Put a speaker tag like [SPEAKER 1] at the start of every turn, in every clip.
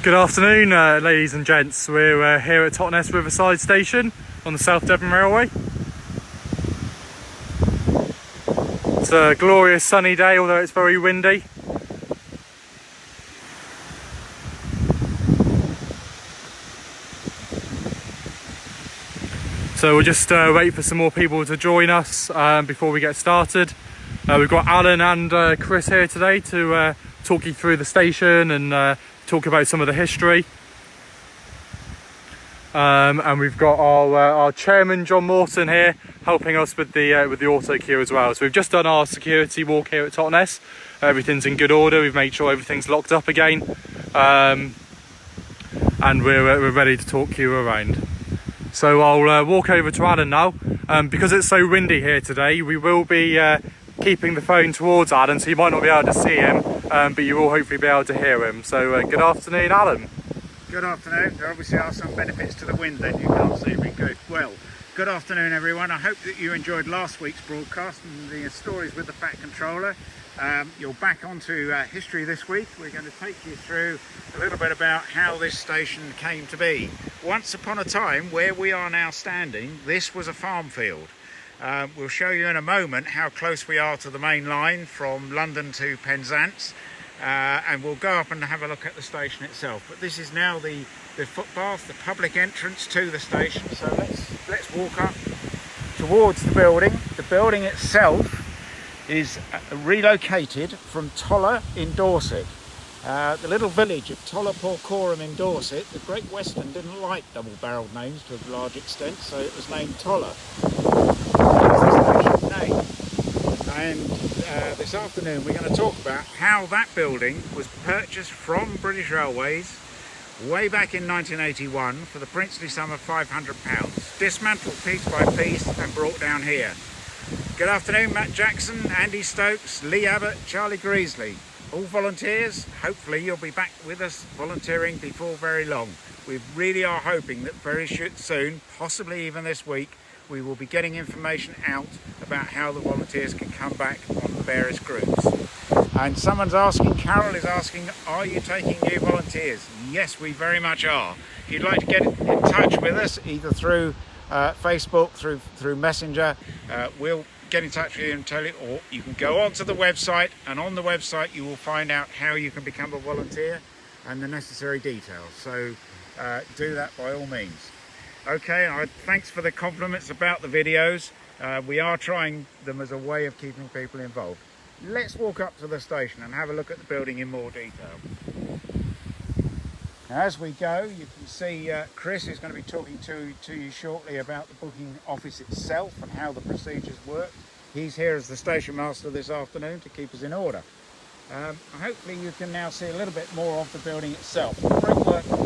[SPEAKER 1] Good afternoon, ladies and gents. We're here at Totnes Riverside station on the South Devon Railway. It's a glorious sunny day, although it's very windy. So we'll just wait for some more people to join us before we get started. We've got Alan and Chris here today to talk you through the station and talk about some of the history. And we've got our chairman John Morton here helping us with the auto queue as well. So we've just done our security walk here at Totnes. Everything's in good order. We've made sure everything's locked up again, and we're ready to talk you around. So I'll walk over to Alan now. Because it's so windy here today, we will be keeping the phone towards Alan, so you might not be able to see him, but you will hopefully be able to hear him. So good afternoon, Alan.
[SPEAKER 2] Good afternoon. There obviously are some benefits to the wind then, you can't see me good. Well, good afternoon everyone. I hope that you enjoyed last week's broadcast and the stories with the Fat Controller. You're back onto history this week. We're going to take you through a little bit about how this station came to be. Once upon a time, where we are now standing, this was a farm field. We'll show you in a moment how close we are to the main line from London to Penzance, and we'll go up and have a look at the station itself. But this is now the footpath, the public entrance to the station. So let's walk up towards the building. The building itself is relocated from Toller in Dorset. The little village of Toller Porcorum in Dorset, the Great Western didn't like double-barrelled names to a large extent, so it was named Toller. Name. And this afternoon we're going to talk about how that building was purchased from British Railways way back in 1981 for the princely sum of £500, dismantled piece by piece and brought down here. Good afternoon, Matt Jackson, Andy Stokes, Lee Abbott, Charlie Greasley. All volunteers. Hopefully you'll be back with us volunteering before very long. We really are hoping that very soon, possibly even this week, we will be getting information out about how the volunteers can come back on the various groups. And someone's asking, Carol is asking, are you taking new volunteers? Yes, we very much are. If you'd like to get in touch with us, either through Facebook, through Messenger, we'll get in touch with you and tell you, or you can go onto the website, and on the website you will find out how you can become a volunteer and the necessary details. So do that by all means. Okay, thanks for the compliments about the videos. We are trying them as a way of keeping people involved. Let's walk up to the station and have a look at the building in more detail. Now, as we go, you can see Chris is going to be talking to you shortly about the booking office itself and how the procedures work. He's here as the station master this afternoon to keep us in order. Hopefully you can now see a little bit more of the building itself. The brickwork was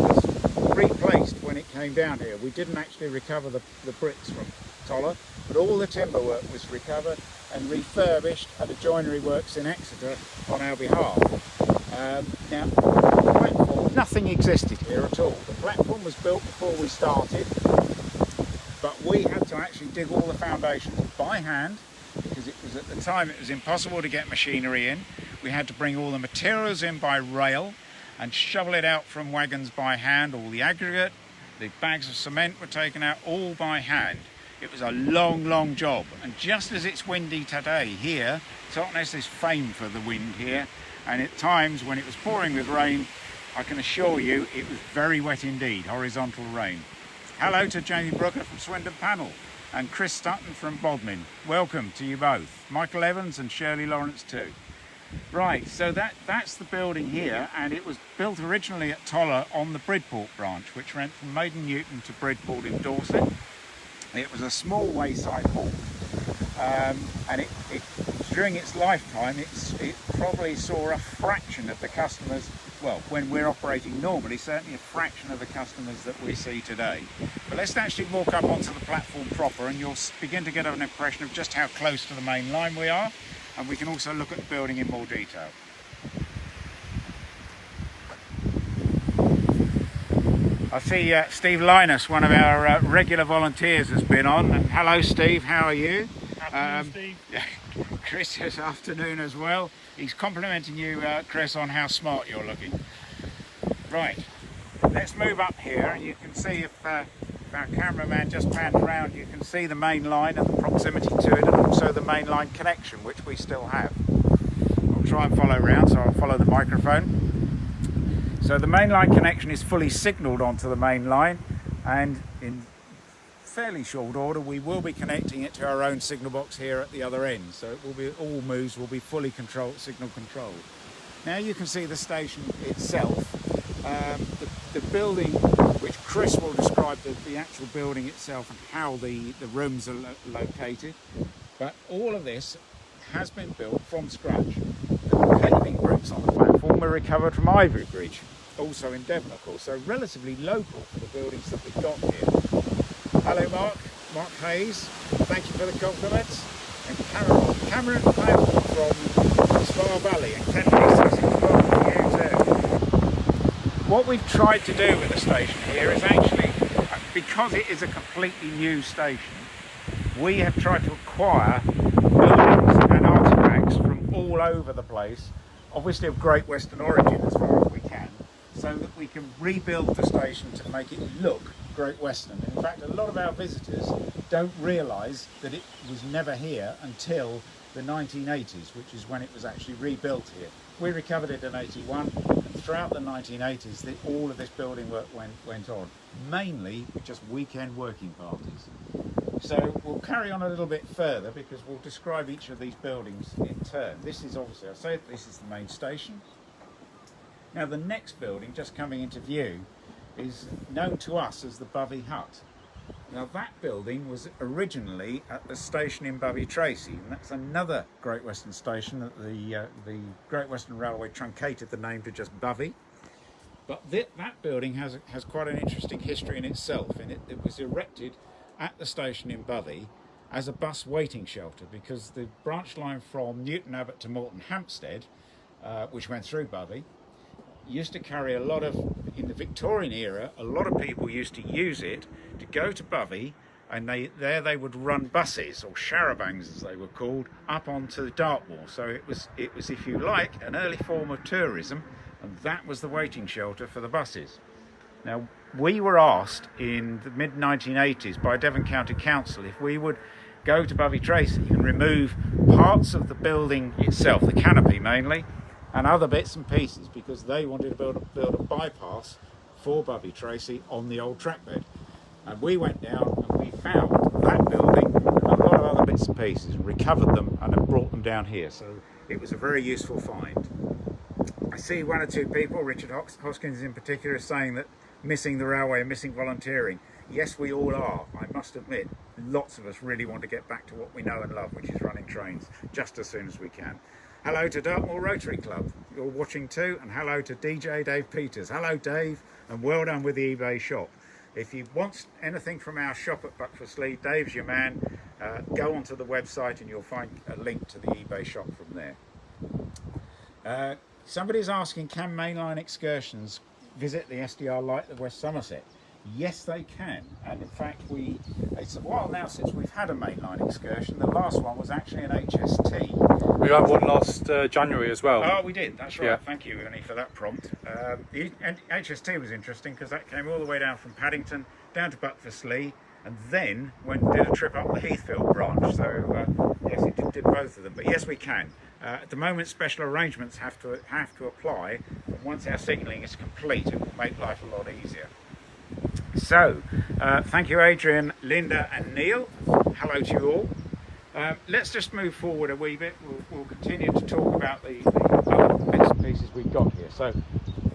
[SPEAKER 2] replaced when it came down here. We didn't actually recover the bricks from Toller, but all the timber work was recovered and refurbished at the joinery works in Exeter on our behalf. Now, the platform, nothing existed here at all. The platform was built before we started, but we had to actually dig all the foundations by hand because it was, at the time, it was impossible to get machinery in. We had to bring all the materials in by rail and shovel it out from wagons by hand. All the aggregate, the bags of cement were taken out all by hand. It was a long job, and just as it's windy today here, Totnes is famed for the wind here, and at times when it was pouring with rain, I can assure you it was very wet indeed, horizontal rain. Hello to Jamie Brooker from Swindon Panel and Chris Stutton from Bodmin. Welcome to you both. Michael Evans and Shirley Lawrence too. Right, so that's the building here, and it was built originally at Toller on the Bridport branch, which went from Maiden Newton to Bridport in Dorset. It was a small wayside hall, and during its lifetime it probably saw a fraction of the customers, well, when we're operating normally, certainly a fraction of the customers that we see today. But let's actually walk up onto the platform proper, and you'll begin to get an impression of just how close to the main line we are. And we can also look at the building in more detail. I see Steve Linus, one of our regular volunteers, has been on. And hello Steve, how are you?
[SPEAKER 3] Afternoon, Steve.
[SPEAKER 2] Chris this afternoon as well. He's complimenting you, Chris, on how smart you're looking. Right, let's move up here, and you can see if our cameraman just panned around, you can see the main line and the proximity to it, and also the main line connection, which we still have. I'll try and follow around, so I'll follow the microphone. So the main line connection is fully signalled onto the main line, and in fairly short order we will be connecting it to our own signal box here at the other end. So it will be, all moves will be fully signal controlled. Now you can see the station itself. The building, which Chris will describe the actual building itself and how the rooms are located, but all of this has been built from scratch. The paving bricks on the platform were recovered from Ivory Bridge, also in Devon of course, so relatively local for the buildings that we've got here. Hello Mark Hayes, thank you for the compliments, and Cameron Clanton from Spa Valley and What we've tried to do with the station here is actually, because it is a completely new station, we have tried to acquire buildings and artefacts from all over the place, obviously of Great Western origin as far as we can, so that we can rebuild the station to make it look Great Western. In fact, a lot of our visitors don't realise that it was never here until the 1980s, which is when it was actually rebuilt here. We recovered it in 81, and throughout the 1980s all of this building work went on, mainly with just weekend working parties. So we'll carry on a little bit further because we'll describe each of these buildings in turn. This is obviously, I say this is the main station. Now the next building just coming into view is known to us as the Bovey Hut. Now that building was originally at the station in Bovey Tracy, and that's another Great Western station that the Great Western Railway truncated the name to just Bovey. But that building has quite an interesting history in itself, and it was erected at the station in Bovey as a bus waiting shelter, because the branch line from Newton Abbot to Moulton Hampstead, which went through Bovey, used to carry a lot of, in the Victorian era, a lot of people used to use it to go to Bovey, and they would run buses, or charabancs as they were called, up onto Dartmoor. So it was, if you like, an early form of tourism, and that was the waiting shelter for the buses. Now, we were asked in the mid-1980s by Devon County Council if we would go to Bovey Tracy and remove parts of the building itself, the canopy mainly, and other bits and pieces, because they wanted to build a bypass for Bovey Tracy on the old track bed. And we went down and we found that building and a lot of other bits and pieces, and recovered them and have brought them down here. So it was a very useful find. I see one or two people, Richard Hoskins in particular, is saying that missing the railway and missing volunteering. Yes, we all are. I must admit, lots of us really want to get back to what we know and love, which is running trains, just as soon as we can. Hello to Dartmoor Rotary Club, you're watching too, and hello to DJ Dave Peters. Hello Dave, and well done with the eBay shop. If you want anything from our shop at Buckfordsley, Dave's your man. Go onto the website and you'll find a link to the eBay shop from there. Somebody's asking, can mainline excursions visit the SDR Light of West Somerset? Yes, they can, and in fact it's a while now since we've had a mainline excursion. The last one was actually an HST.
[SPEAKER 1] We had one last January as well.
[SPEAKER 2] Oh, we did, that's right.
[SPEAKER 1] Yeah.
[SPEAKER 2] Thank you, Ernie, for that prompt. The HST was interesting because that came all the way down from Paddington down to Buckfordsley, and then did a trip up the Heathfield branch. So yes, it did both of them, but yes, we can. At the moment, special arrangements have to apply, but once our signalling is complete, it will make life a lot easier. So, thank you Adrian, Linda and Neil. Hello to you all. Let's just move forward a wee bit. We'll continue to talk about the other bits and pieces we've got here. So,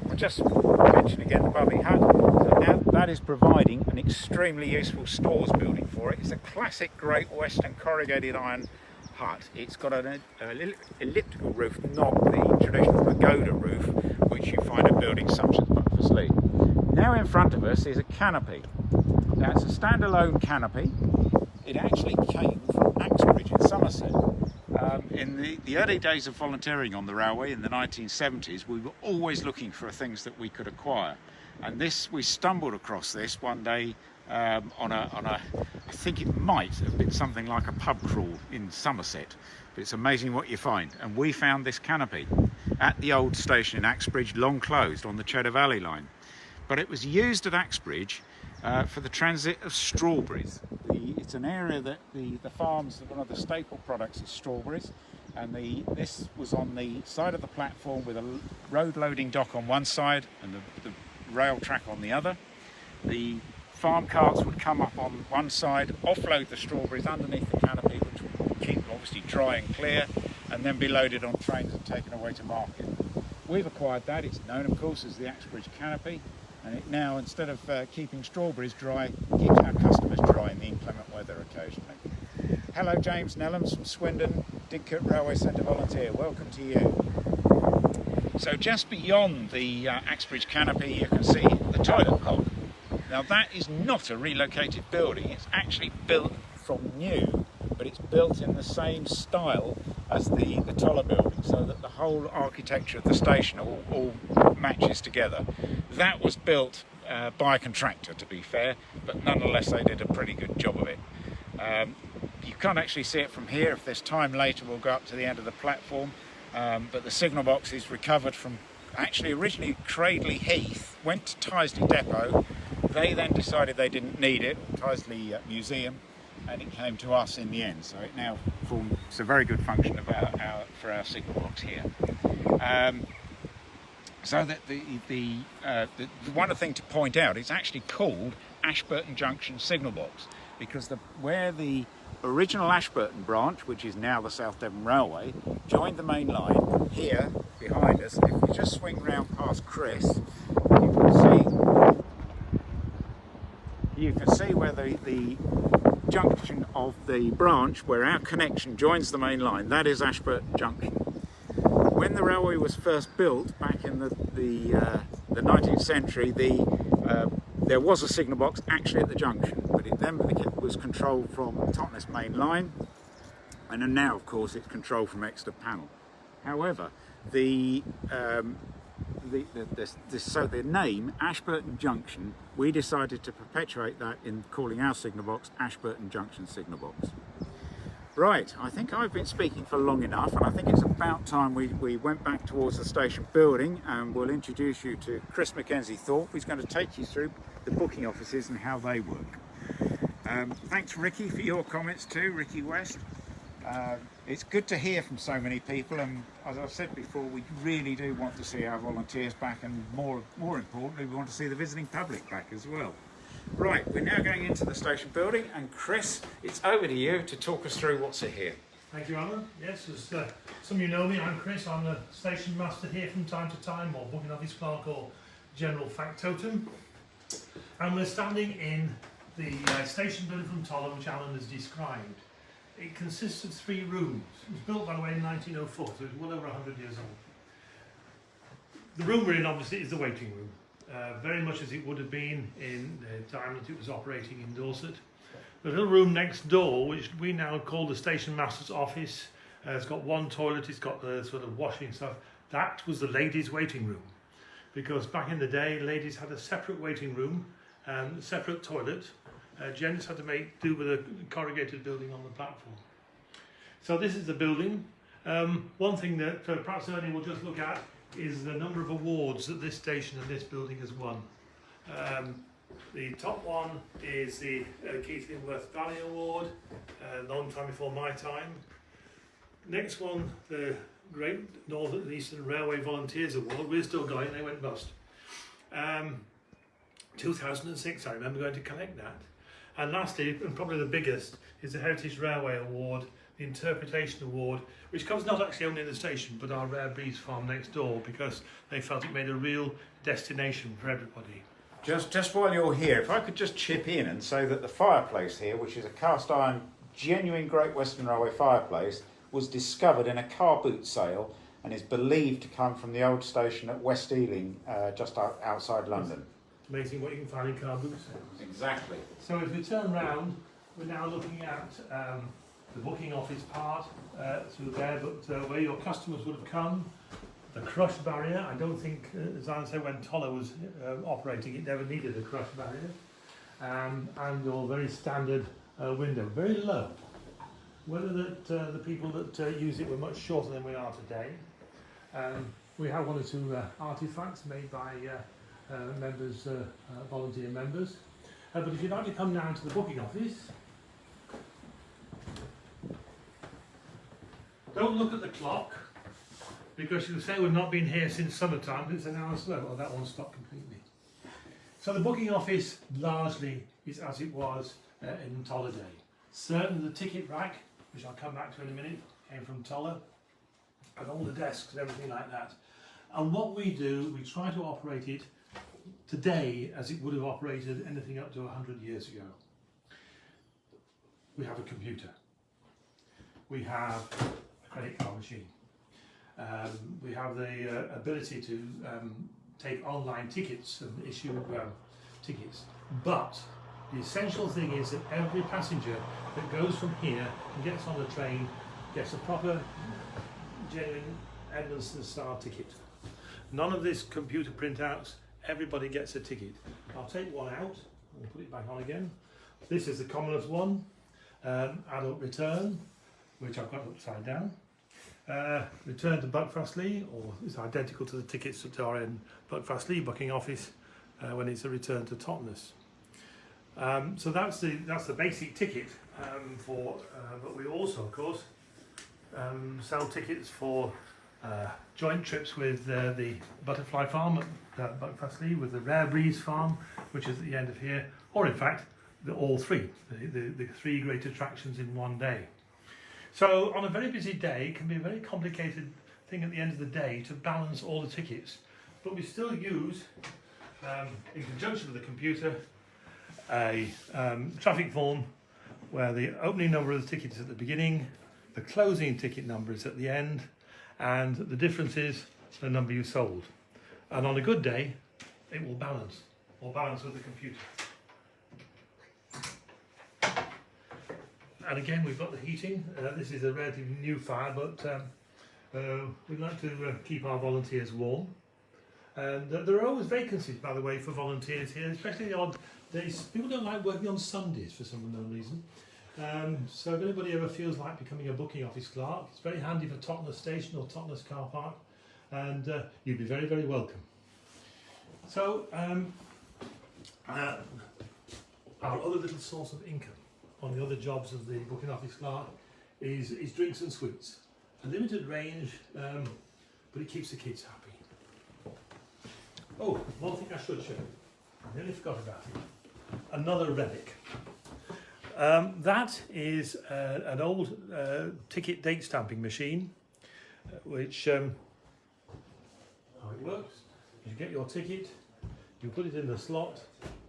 [SPEAKER 2] I'll just mention again the Bovey Hut. So now that is providing an extremely useful stores building for it. It's a classic Great Western corrugated iron hut. It's got an elliptical roof, not the traditional pagoda roof which you find at buildings such as Buckfordsley. Now in front of us is a canopy. Now it's a standalone canopy. It actually came from Axbridge in Somerset. In the early days of volunteering on the railway in the 1970s, we were always looking for things that we could acquire. And we stumbled across this one day on a, I think it might have been something like a pub crawl in Somerset. But it's amazing what you find. And we found this canopy at the old station in Axbridge, long closed on the Cheddar Valley line. but it was used at Axbridge for the transit of strawberries. It's an area that the farms, one of the staple products is strawberries, and this was on the side of the platform with a road loading dock on one side and the rail track on the other. The farm carts would come up on one side, offload the strawberries underneath the canopy, which would keep obviously dry and clear, and then be loaded on trains and taken away to market. We've acquired that. It's known, of course, as the Axbridge canopy, and it now, instead of keeping strawberries dry, keeps our customers dry in the inclement weather occasionally. Hello, James Nellams from Swindon, Didcot Railway Centre volunteer. Welcome to you. So just beyond the Axbridge canopy, you can see the toilet pole. Now that is not a relocated building. It's actually built from new, but it's built in the same style as the Toller building, so that the whole architecture of the station all matches together. That was built by a contractor, to be fair, but nonetheless they did a pretty good job of it. You can't actually see it from here. If there's time later, we'll go up to the end of the platform, but the signal box is recovered from actually originally Cradley Heath, went to Tyseley Depot. They then decided they didn't need it, Tyseley Museum, and it came to us in the end. So it now forms a very good function for our signal box here. So that the one other thing to point out, it's actually called Ashburton Junction Signal Box, because where the original Ashburton branch, which is now the South Devon Railway, joined the main line here behind us. If we just swing round past Chris, you can see where the junction of the branch, where our connection joins the main line, that is Ashburton Junction. When the railway was first built back in the 19th century, there was a signal box actually at the junction, but it then was controlled from Totnes main line, and then now of course it's controlled from Exeter Panel. However, the name Ashburton Junction, we decided to perpetuate that in calling our signal box Ashburton Junction Signal Box. Right, I think I've been speaking for long enough, and I think it's about time we went back towards the station building, and we'll introduce you to Chris Mackenzie-Thorpe, who's going to take you through the booking offices and how they work. Thanks, Ricky, for your comments too, Ricky West. It's good to hear from so many people, and as I've said before, we really do want to see our volunteers back, and more importantly, we want to see the visiting public back as well. Right, we're now going into the station building, and Chris, it's over to you to talk us through what's here.
[SPEAKER 3] Thank you, Alan. Yes, as some of you know me, I'm Chris. I'm the station master here from time to time, or booking office clerk, or general factotum. And we're standing in the station building from Toller, which Alan has described. It consists of 3 rooms. It was built, by the way, in 1904, so it's well over 100 years old. The room we're in, obviously, is the waiting room. Very much as it would have been in the time that it was operating in Dorset. The little room next door, which we now call the station master's office, it's got one toilet, it's got the sort of washing stuff. That was the ladies' waiting room, because back in the day, ladies had a separate waiting room and a separate toilet. Gents had to make do with a corrugated building on the platform. So this is the building. One thing that perhaps Ernie will just look at is the number of awards that this station and this building has won. The top one is the Keith Linworth Valley Award, a long time before my time. Next one, the Great Northern and Eastern Railway Volunteers Award. We're still going, they went bust. 2006, I remember going to collect that. And lastly, and probably the biggest, is the Heritage Railway Award, the Interpretation Award, which comes not actually only in the station, but our Rare Breeze farm next door, because they felt it made a real destination for everybody.
[SPEAKER 2] Just while you're here, if I could just chip in and say that the fireplace here, which is a cast iron, genuine Great Western Railway fireplace, was discovered in a car boot sale and is believed to come from the old station at West Ealing, just outside London.
[SPEAKER 3] It's amazing what you can find in car boot sales.
[SPEAKER 2] Exactly.
[SPEAKER 3] So if we turn round, we're now looking at the booking office part through there, but where your customers would have come, the crush barrier. I don't think, as Alan said, when Toller was operating, it never needed a crush barrier. And your very standard window, very low. Whether that the people that use it were much shorter than we are today. We have one or two artifacts made by members, volunteer members. But if you'd like to come down to the booking office, don't look at the clock, because you'll say we've not been here since summertime, but it's an hour slow. Oh, that one stopped completely. So the booking office largely is as it was in Toller day. Certainly the ticket rack, which I'll come back to in a minute, came from Toller, and all the desks and everything like that. And what we do, we try to operate it today as it would have operated anything up to 100 years ago. We have a computer. We have a credit card machine. We have the ability to take online tickets and issue tickets. But the essential thing is that every passenger that goes from here and gets on the train gets a proper, genuine Edmondson Star ticket. None of this computer printouts, everybody gets a ticket. I'll take one out and put it back on again. This is the commonest one, adult return, which I've got upside down. Return to Buckfastleigh, or it's identical to the tickets that are in Buckfastleigh booking office when it's a return to Totnes. So that's the basic ticket but we also, of course, sell tickets for joint trips with the Butterfly Farm at Buckfastleigh, with the Rare Breeze Farm, which is at the end of here, or in fact, all three, the three great attractions in one day. So on a very busy day, it can be a very complicated thing at the end of the day to balance all the tickets, but we still use, in conjunction with the computer, a traffic form where the opening number of the ticket is at the beginning, the closing ticket number is at the end, and the difference is the number you sold. And on a good day, it will balance, or balance with the computer. And again, we've got the heating. This is a relatively new fire, but we'd like to keep our volunteers warm. And there are always vacancies, by the way, for volunteers here, especially the odd days. People don't like working on Sundays for some unknown reason. So if anybody ever feels like becoming a booking office clerk, it's very handy for Totnes Station or Totnes Car Park, and you'd be very, very welcome. So our other little source of income on the other jobs of the booking office clerk is drinks and sweets. A limited range, but it keeps the kids happy. Oh, one thing I should show. I nearly forgot about it. Another relic. That is an old ticket date stamping machine, which how it works. You get your ticket, you put it in the slot,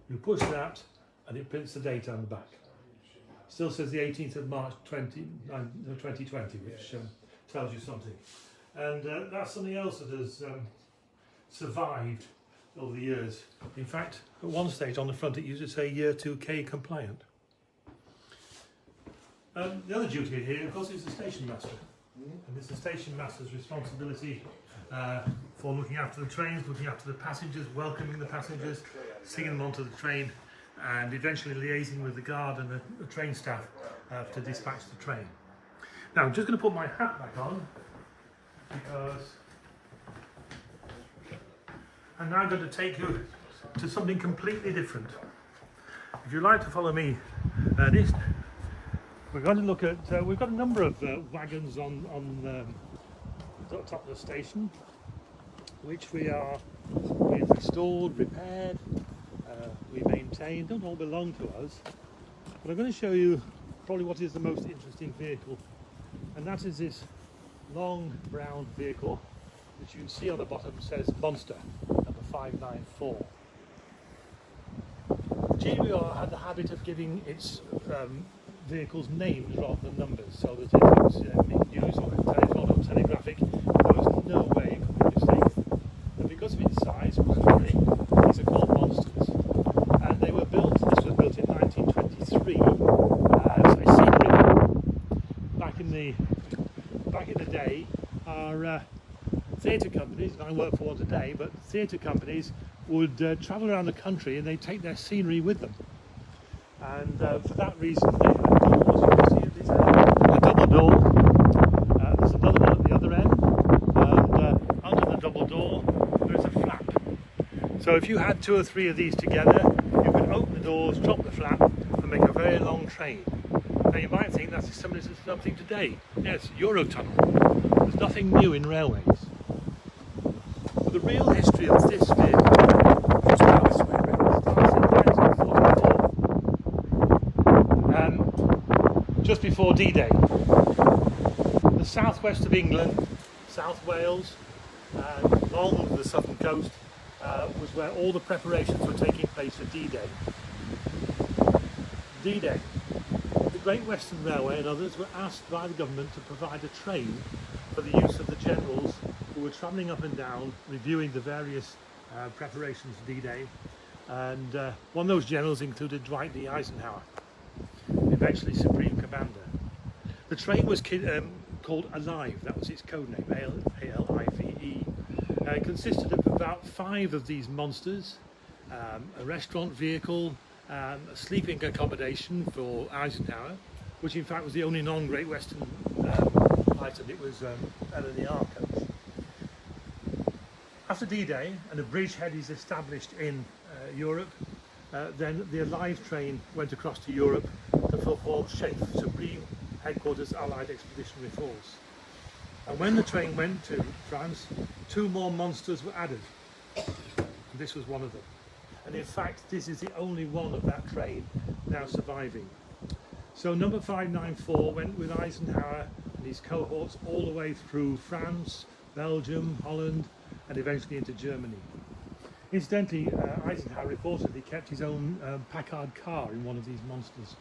[SPEAKER 3] you push that, and it prints the date on the back. Still says the 18th of March 2020, which tells you something. And that's something else that has survived over the years. In fact, at one stage on the front it used to say year 2K compliant. The other duty here, of course, is the station master. And it's the station master's responsibility for looking after the trains, looking after the passengers, welcoming the passengers, singing them onto the train, and eventually liaising with the guard and the train staff to dispatch the train. Now, I'm just going to put my hat back on, because I'm now going to take you to something completely different. If you'd like to follow me, Ernest, we're going to look at, we've got a number of wagons on top of the station, which we've restored, repaired, we maintain, don't all belong to us. But I'm going to show you probably what is the most interesting vehicle, and that is this long brown vehicle, which you can see on the bottom says Monster, number 594. GBR had the habit of giving its vehicles names rather than numbers, so that if it was news or telephone or telegraphic, there was no way it could be mistaken. And because of its size, these are called Monsters. And they were built, this was built in 1923 as a scenery. Back in the day, our theatre companies, and I work for one today, but theatre companies would travel around the country and they'd take their scenery with them. And for that reason, they had doors. You can see there's a double door. There's another one at the other end, and under the double door there is a flap. So if you had 2 or 3 of these together, you could open the doors, drop the flap and make a very long train. Now you might think that's similar to something today. Yes, Eurotunnel. There's nothing new in railways. But the real history of this vehicle starts in 1944, just before D-Day. The southwest of England, South Wales, and along the southern coast was where all the preparations were taking place for D-Day. D-Day. The Great Western Railway and others were asked by the government to provide a train for the use of the generals who were travelling up and down reviewing the various preparations for D-Day, and one of those generals included Dwight D. Eisenhower, eventually Supreme Commander. The train was called Alive, that was its code name, A-L-I-V-E. It consisted of about 5 of these monsters, a restaurant vehicle, a sleeping accommodation for Eisenhower, which in fact was the only non-Great Western item. It was LNER coach. After D-Day and a bridgehead is established in Europe, then the Alive train went across to Europe to fulfill SHAEF, Supreme Headquarters Allied Expeditionary Force. And when the train went to France, 2 more monsters were added. And this was one of them. And in fact, this is the only one of that train now surviving. So number 594 went with Eisenhower and his cohorts all the way through France, Belgium, Holland, and eventually into Germany. Incidentally, Eisenhower reportedly kept his own Packard car in one of these monsters.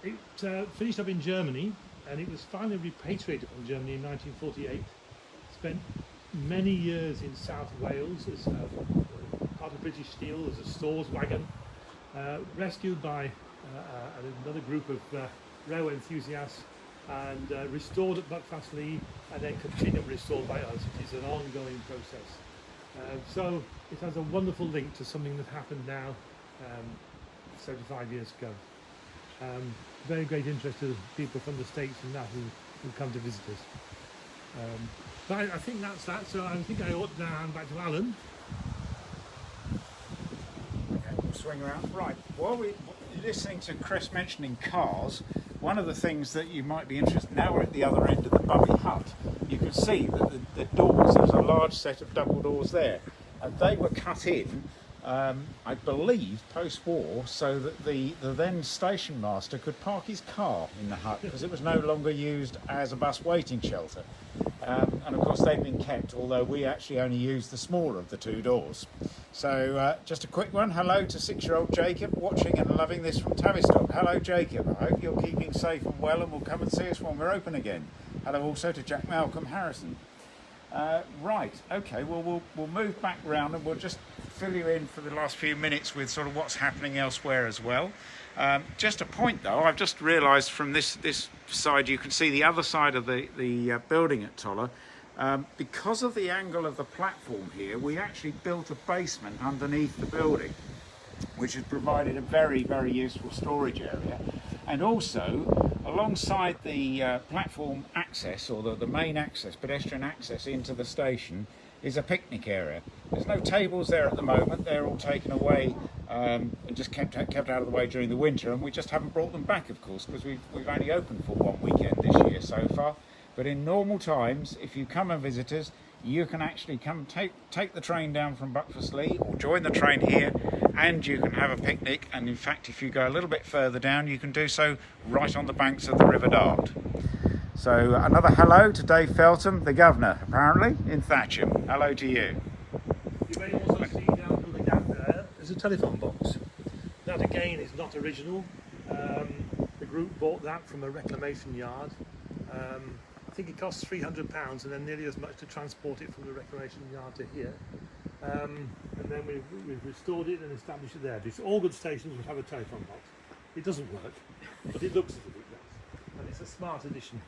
[SPEAKER 3] It finished up in Germany, and it was finally repatriated from Germany in 1948. Spent many years in South Wales as part of British Steel as a stores wagon, rescued by another group of railway enthusiasts, and restored at Buckfastleigh, and then continued restored by us. It is an ongoing process. So it has a wonderful link to something that happened now 75 years ago. Very great interest to people from the States and that who come to visit us. But I think that's that, so I think I ought to now hand back to Alan.
[SPEAKER 2] Okay, we'll swing around. Right, while we're listening to Chris mentioning cars, one of the things that you might be interested in, now we're at the other end of the Bubby hut, you can see that the doors, there's a large set of double doors there, and they were cut in, I believe, post-war, so that the then station master could park his car in the hut, because it was no longer used as a bus waiting shelter. And of course they've been kept, although we actually only use the smaller of the 2 doors. So just a quick one, hello to 6-year-old Jacob, watching and loving this from Tavistock. Hello Jacob, I hope you're keeping safe and well and will come and see us when we're open again. Hello also to Jack Malcolm Harrison. Right, okay, well we'll move back round and we'll just fill you in for the last few minutes with sort of what's happening elsewhere as well. Just a point though, I've just realised from this side, you can see the other side of the building at Toller. Because of the angle of the platform here, we actually built a basement underneath the building, which has provided a very, very useful storage area. And also, alongside the platform access, or the main access, pedestrian access into the station, is a picnic area. There's no tables there at the moment, they're all taken away and just kept out of the way during the winter, and we just haven't brought them back, of course, because we've only opened for 1 weekend this year so far. But in normal times, if you come and visit us, you can actually come take the train down from Buckfastleigh or join the train here, and you can have a picnic. And in fact, if you go a little bit further down, you can do so right on the banks of the River Dart. So another hello to Dave Feltham, the governor, apparently, in Thatcham. Hello to you.
[SPEAKER 3] You may also see down there, there's a telephone box. That again is not original. The group bought that from a reclamation yard. I think it costs £300 and then nearly as much to transport it from the reclamation yard to here. And then we've restored it and established it there. Because all good stations would have a telephone box. It doesn't work, but it looks as if it does. And it's a smart addition.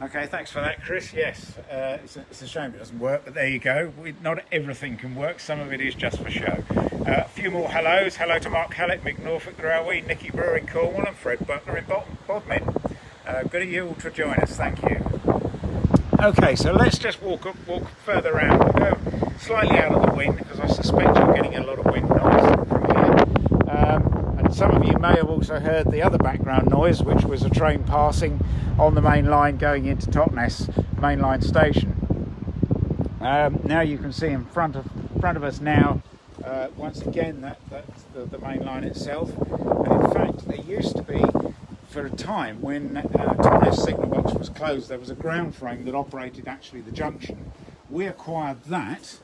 [SPEAKER 2] Okay, thanks for that, Chris. Yes, it's a shame it doesn't work, but there you go. Not everything can work. Some of it is just for show. A few more hellos. Hello to Mark Hallett, Mick Norfolk Railway, Nicky Brewer in Cornwall, and Fred Butler in Bodmin. Good of you all to join us. Thank you. Okay, so let's just walk further around. We'll go slightly out of the wind because I suspect you're getting a lot of wind noise from here. And some of you may have also heard the other background noise, which was a train passing on the main line going into Totnes mainline station. Now you can see in front of us now, once again, that's the main line itself. And in fact, there used to be, for a time when Totnes signal box was closed, there was a ground frame that operated actually the junction. We acquired that,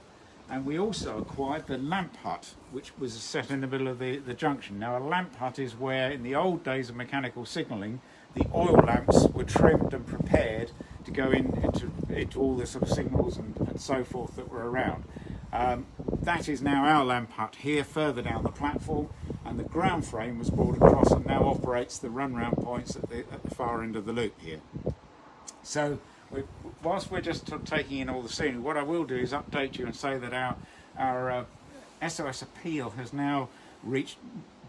[SPEAKER 2] and we also acquired the lamp hut, which was set in the middle of the junction. Now, a lamp hut is where, in the old days of mechanical signalling, the oil lamps were trimmed and prepared to go into all the sort of signals and so forth that were around. That is now our lamp hut here, further down the platform, and the ground frame was brought across and now operates the run-round points at the far end of the loop here. So, whilst we're just taking in all the scenery, what I will do is update you and say that our SOS appeal has now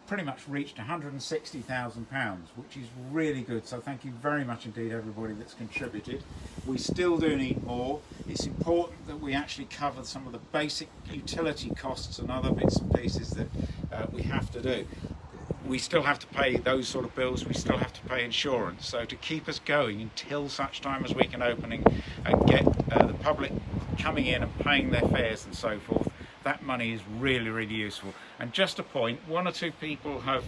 [SPEAKER 2] pretty much reached £160,000, which is really good. So thank you very much indeed, everybody that's contributed. We still do need more. It's important that we actually cover some of the basic utility costs and other bits and pieces that we have to do. We still have to pay those sort of bills. We still have to pay insurance. So to keep us going until such time as we can open and get the public coming in and paying their fares and so forth, that money is really, really useful. And just a point, one or two people have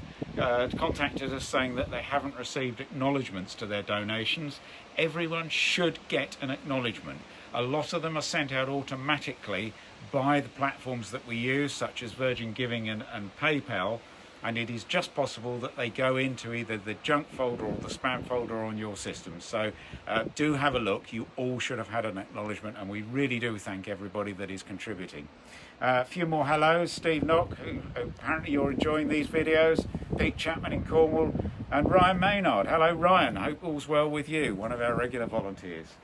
[SPEAKER 2] contacted us saying that they haven't received acknowledgements to their donations. Everyone should get an acknowledgement. A lot of them are sent out automatically by the platforms that we use, such as Virgin Giving and PayPal, and it is just possible that they go into either the junk folder or the spam folder on your system. So do have a look. You all should have had an acknowledgement, and we really do thank everybody that is contributing. A few more hellos. Steve Knock, apparently you're enjoying these videos. Pete Chapman in Cornwall, and Ryan Maynard. Hello Ryan, hope all's well with you, one of our regular volunteers.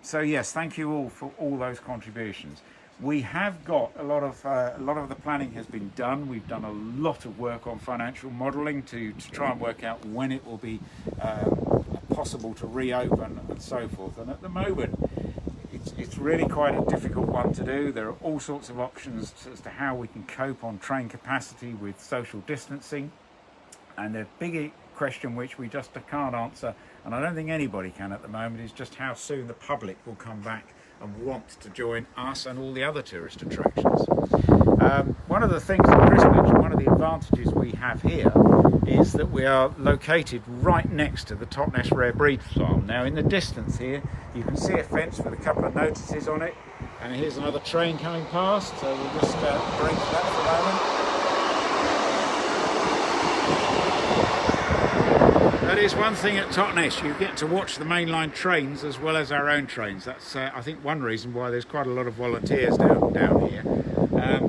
[SPEAKER 2] So yes, thank you all for all those contributions. We have got a lot of the planning has been done. We've done a lot of work on financial modelling to try and work out when it will be possible to reopen and so forth. And at the moment, it's really quite a difficult one to do. There are all sorts of options as to how we can cope on train capacity with social distancing. And the big question which we just can't answer, and I don't think anybody can at the moment, is just how soon the public will come back and want to join us and all the other tourist attractions. One of the things that Chris mentioned, one of the advantages we have here is that we are located right next to the Totnes Rare Breeds Farm. Now in the distance here you can see a fence with a couple of notices on it, and here's another train coming past, so we'll just brake that for a moment. That is one thing at Totnes, you get to watch the mainline trains as well as our own trains. That's I think one reason why there's quite a lot of volunteers down here.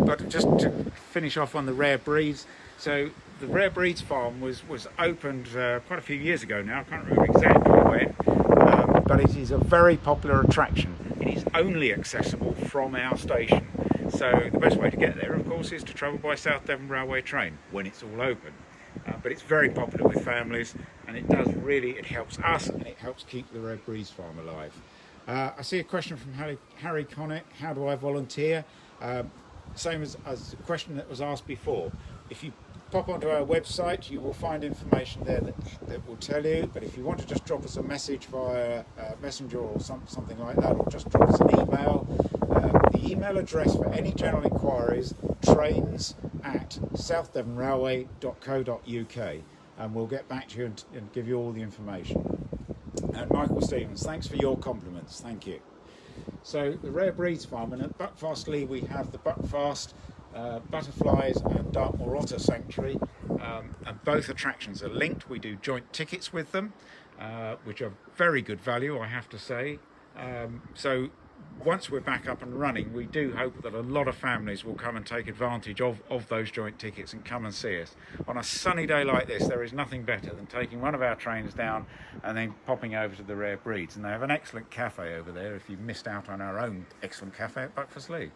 [SPEAKER 2] But just to finish off on the Rare Breeds, so the Rare Breeds Farm was opened quite a few years ago now. I can't remember exactly when, but it is a very popular attraction. It is only accessible from our station, so the best way to get there of course is to travel by South Devon Railway train when it's all open. But it's very popular with families, and it helps us and it helps keep the Rare Breeds Farm alive. I see a question from Harry Connick, how do I volunteer? Same as the question that was asked before. If you pop onto our website, you will find information there that will tell you, but if you want to just drop us a message via Messenger or something like that, or just drop us an email, the email address for any general inquiries, trains@southdevonrailway.co.uk, and we'll get back to you and give you all the information. And Michael Stevens, thanks for your compliments, thank you. So the Rare Breeds Farm, and at Buckfast Lee we have the Buckfast Butterflies and Dartmoor Otter Sanctuary, and both attractions are linked. We do joint tickets with them, which are very good value, I have to say. So once we're back up and running, we do hope that a lot of families will come and take advantage of those joint tickets and come and see us. On a sunny day like this, there is nothing better than taking one of our trains down and then popping over to the Rare Breeds. And they have an excellent cafe over there if you've missed out on our own excellent cafe at Buckfast Lee.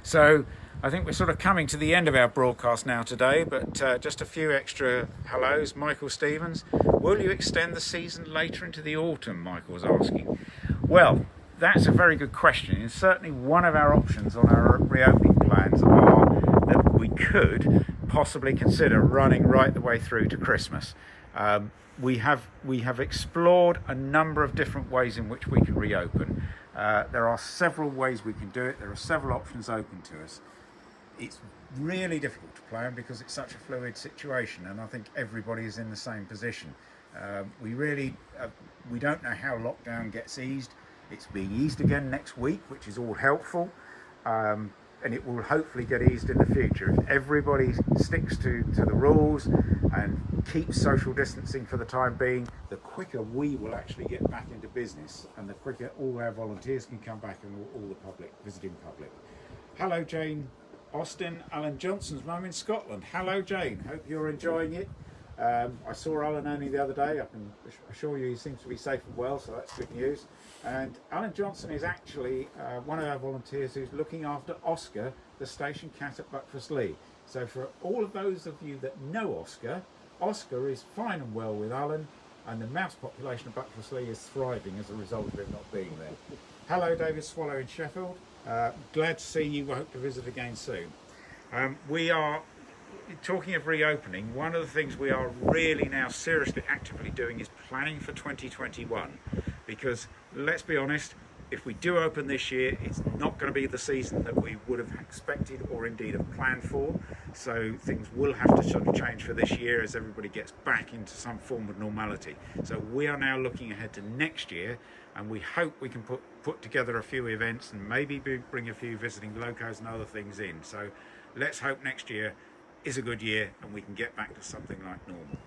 [SPEAKER 2] So I think we're sort of coming to the end of our broadcast now today, but just a few extra hellos. Michael Stevens, will you extend the season later into the autumn? Michael was asking. Well, that's a very good question. And certainly one of our options on our reopening plans are that we could possibly consider running right the way through to Christmas. We have explored a number of different ways in which we can reopen. There are several ways we can do it. There are several options open to us. It's really difficult to plan because it's such a fluid situation, and I think everybody is in the same position. We don't know how lockdown gets eased. It's being eased again next week, which is all helpful, and it will hopefully get eased in the future. If everybody sticks to the rules and keeps social distancing for the time being, the quicker we will actually get back into business, and the quicker all our volunteers can come back and all the public, visiting public. Hello, Jane Austin, Alan Johnson's mum in Scotland. Hello, Jane. Hope you're enjoying it. I saw Alan only the other day. I can assure you he seems to be safe and well, so that's good news. And Alan Johnson is actually one of our volunteers who's looking after Oscar, the station cat at Buckfastleigh. So for all of those of you that know Oscar, Oscar is fine and well with Alan, and the mouse population of Buckfastleigh is thriving as a result of him not being there. Hello, David Swallow in Sheffield. Glad to see you. We hope to visit again soon. We are talking of reopening. One of the things we are really now seriously actively doing is planning for 2021, because let's be honest, if we do open this year, it's not going to be the season that we would have expected or indeed have planned for. So things will have to sort of change for this year as everybody gets back into some form of normality. So we are now looking ahead to next year, and we hope we can put together a few events and maybe bring a few visiting locos and other things in. So let's hope next year is a good year and we can get back to something like normal.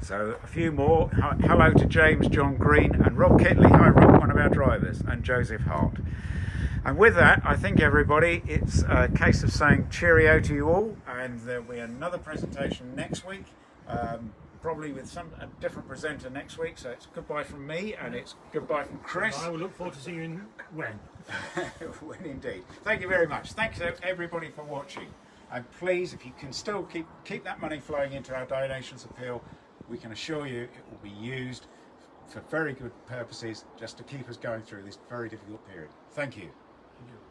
[SPEAKER 2] So a few more. Hello to James John Green and Rob Kitley. Hi Rob, one of our drivers, and Joseph Hart. And with that, I think everybody, it's a case of saying cheerio to you all, and there'll be another presentation next week, probably with a different presenter next week. So it's goodbye from me and it's goodbye from Chris.
[SPEAKER 3] I will look forward to seeing you when.
[SPEAKER 2] When indeed. Thank you very much. Thanks everybody for watching. And please, if you can still keep that money flowing into our donations appeal, we can assure you it will be used for very good purposes, just to keep us going through this very difficult period. Thank you.